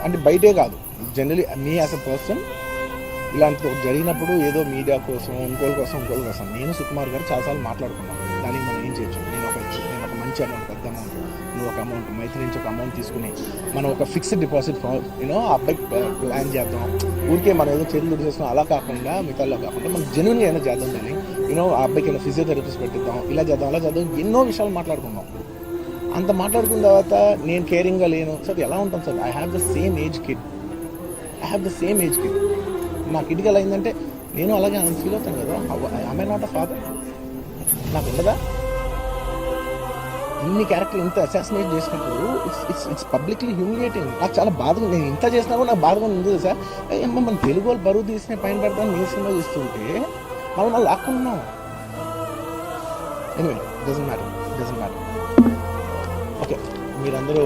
అంటే బయటే కాదు, generally me as a person ఇలాంటి జరిగినప్పుడు ఏదో మీడియా కోసం ఇంకోళ్ళ కోసం నేను సుకుమార్ గారు చాలాసార్లు మాట్లాడుకున్నాను. దానికి మనం ఏం చేయొచ్చు, నేను ఒక మంచి అమౌంట్, పెద్ద అమౌంట్, నువ్వు ఒక అమౌంట్, మైత్రి నుంచి ఒక అమౌంట్ తీసుకుని మనం ఒక ఫిక్స్డ్ డిపాజిట్ ఆ అబ్బాయికి ప్లాన్ చేద్దాం. ఊరికే మనం ఏదో చేతులు చేస్తాం అలా కాకుండా, మిగతాలో కాకుండా మనం జెన్యున్గా ఏమైనా చేద్దాం. కానీ ఆ అబ్బాయికి ఏమైనా ఫిజియోథెరపిస్ట్ పెట్టిద్దాం, ఇలా చేద్దాం అలా చేద్దాం, ఎన్నో విషయాలు మాట్లాడుకున్నాం. అంత మాట్లాడుకున్న తర్వాత నేను కేరింగ్గా లేను సార్, ఎలా ఉంటాను sir? I have the same age kid. నా కిడ్కి ఎలా అయిందంటే నేను అలాగే ఫీల్ అవుతాను కదా. I not a father? నాకు ఉండదా? ఇన్ని క్యారెక్టర్ ఇంత అసాసినేట్ చేసినప్పుడు ఇట్స్ పబ్లిక్లీ హ్యూమిలియేటింగ్. నాకు చాలా బాధగా, నేను ఇంత చేసినా కూడా నాకు బాధగా ఉంది సార్. ఏమో మన తెలుగు వాళ్ళు బరువు తీసిన పైన పెడతాను నేను సినిమా చూస్తుంటే మనం లాక్కున్నాం. Anyway doesn't matter. ఓకే, మీరందరూ